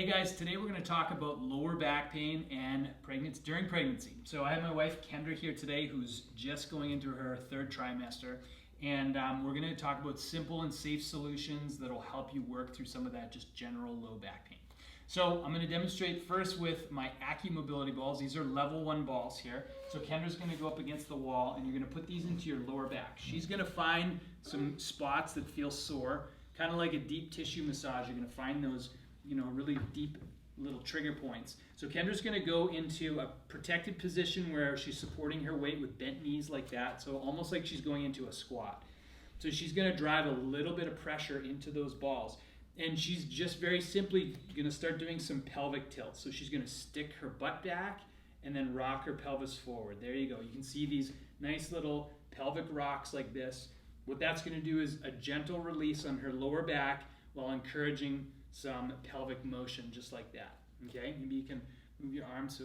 guys, today we're going to talk about lower back pain and during pregnancy. So I have my wife Kendra here today, who's just going into her third trimester, and we're going to talk about simple and safe solutions that will help you work through some of that just general low back pain. So I'm going to demonstrate first with my AccuMobility balls. These are level 1 balls here. So Kendra's going to go up against the wall, and you're going to put these into your lower back. She's going to find some spots that feel sore, kind of like a deep tissue massage. You're going to find those, really deep little trigger points. So Kendra's going to go into a protected position where she's supporting her weight with bent knees like that. So almost like she's going into a squat. So she's going to drive a little bit of pressure into those balls. And she's just very simply going to start doing some pelvic tilts. So she's going to stick her butt back and then rock her pelvis forward. There you go. You can see these nice little pelvic rocks like this. What that's going to do is a gentle release on her lower back while encouraging some pelvic motion just like that. Okay, maybe you can move your arm so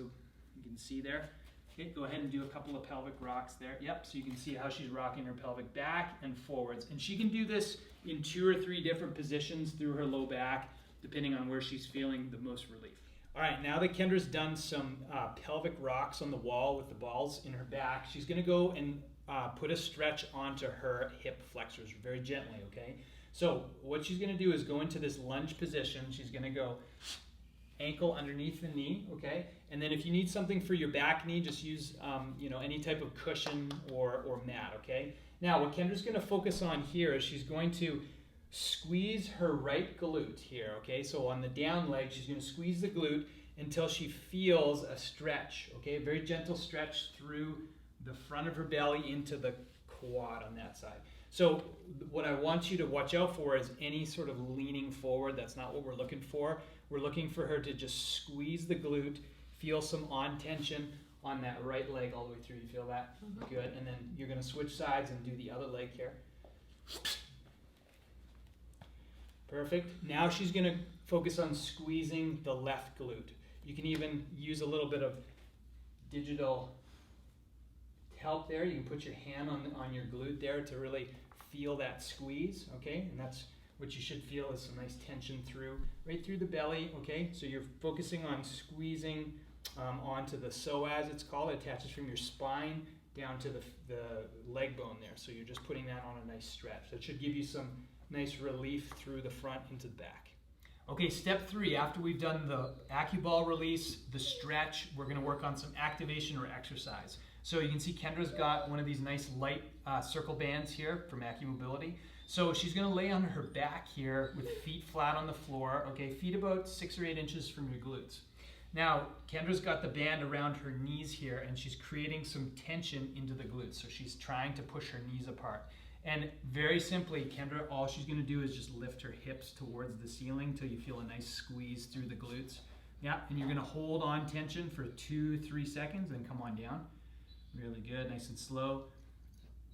you can see there. Okay, go ahead and do a couple of pelvic rocks there. Yep, so you can see how she's rocking her pelvic back and forwards. And she can do this in 2 or 3 different positions through her low back, depending on where she's feeling the most relief. All right, now that Kendra's done some pelvic rocks on the wall with the balls in her back, she's going to go and put a stretch onto her hip flexors very gently, okay? So what she's going to do is go into this lunge position. She's going to go ankle underneath the knee, okay? And then if you need something for your back knee, just use any type of cushion or mat, okay? Now what Kendra's going to focus on here is she's going to squeeze her right glute here, okay? So on the down leg, she's going to squeeze the glute until she feels a stretch, okay? A very gentle stretch through the front of her belly into the quad on that side. So what I want you to watch out for is any sort of leaning forward. That's not what we're looking for. We're looking for her to just squeeze the glute, feel some on tension on that right leg all the way through. You feel that? Mm-hmm. Good. And then you're going to switch sides and do the other leg here. Perfect. Now she's going to focus on squeezing the left glute. You can even use a little bit of digital help there. You can put your hand on your glute there to really feel that squeeze, okay? And that's what you should feel is some nice tension right through the belly, okay? So you're focusing on squeezing onto the psoas, it's called. It attaches from your spine down to the leg bone there. So you're just putting that on a nice stretch. That should give you some nice relief through the front into the back. Okay, step 3, after we've done the AccuBall release, the stretch, we're going to work on some activation or exercise. So you can see Kendra's got one of these nice light circle bands here from AccuMobility. So she's going to lay on her back here with feet flat on the floor, okay, feet about 6 or 8 inches from your glutes. Now, Kendra's got the band around her knees here, and she's creating some tension into the glutes. So she's trying to push her knees apart. And very simply, Kendra, all she's going to do is just lift her hips towards the ceiling till you feel a nice squeeze through the glutes. Yeah, and you're going to hold on tension for 2-3 seconds and come on down. Really good, nice and slow.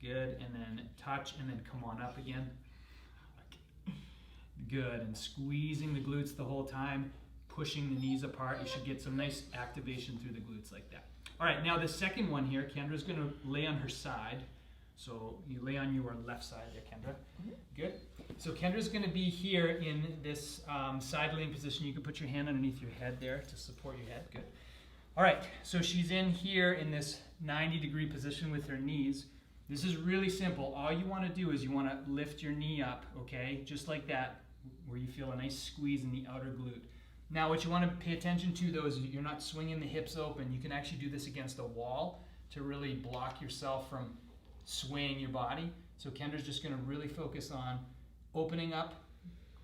Good, and then touch, and then come on up again. Good, and squeezing the glutes the whole time, pushing the knees apart. You should get some nice activation through the glutes like that. All right, now the second one here, Kendra's going to lay on her side. So you lay on your left side there, Kendra. Mm-hmm. Good. So Kendra's going to be here in this side laying position. You can put your hand underneath your head there to support your head. Good. All right, so she's in here in this 90-degree position with her knees. This is really simple. All you want to do is you want to lift your knee up, okay, just like that, where you feel a nice squeeze in the outer glute. Now, what you want to pay attention to, though, is you're not swinging the hips open. You can actually do this against a wall to really block yourself from swaying your body. So Kendra's just going to really focus on opening up,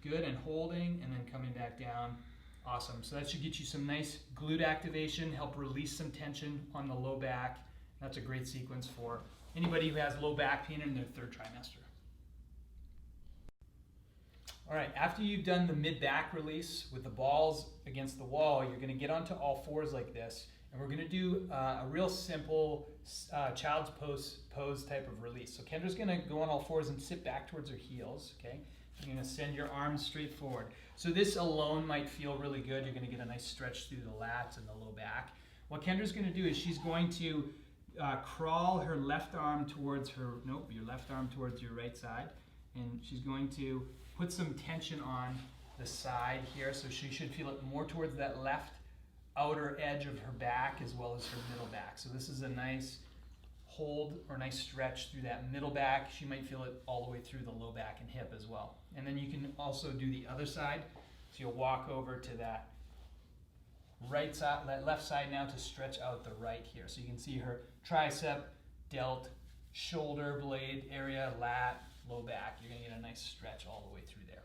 good, and holding, and then coming back down. Awesome. So that should get you some nice glute activation, help release some tension on the low back. That's a great sequence for anybody who has low back pain in their third trimester. All right, after you've done the mid-back release with the balls against the wall, you're going to get onto all fours like this, and we're going to do a real simple child's pose type of release. So Kendra's going to go on all fours and sit back towards her heels, okay? You're going to send your arms straight forward. So this alone might feel really good. You're going to get a nice stretch through the lats and the low back. What Kendra's going to do is she's going to crawl her left arm towards your left arm towards your right side, and she's going to put some tension on the side here. So she should feel it more towards that left outer edge of her back as well as her middle back. So this is a nice hold or nice stretch through that middle back. She might feel it all the way through the low back and hip as well. And then you can also do the other side. So you'll walk over to that right side, that left side now to stretch out the right here. So you can see her tricep, delt, shoulder blade area, lat, low back. You're gonna get a nice stretch all the way through there.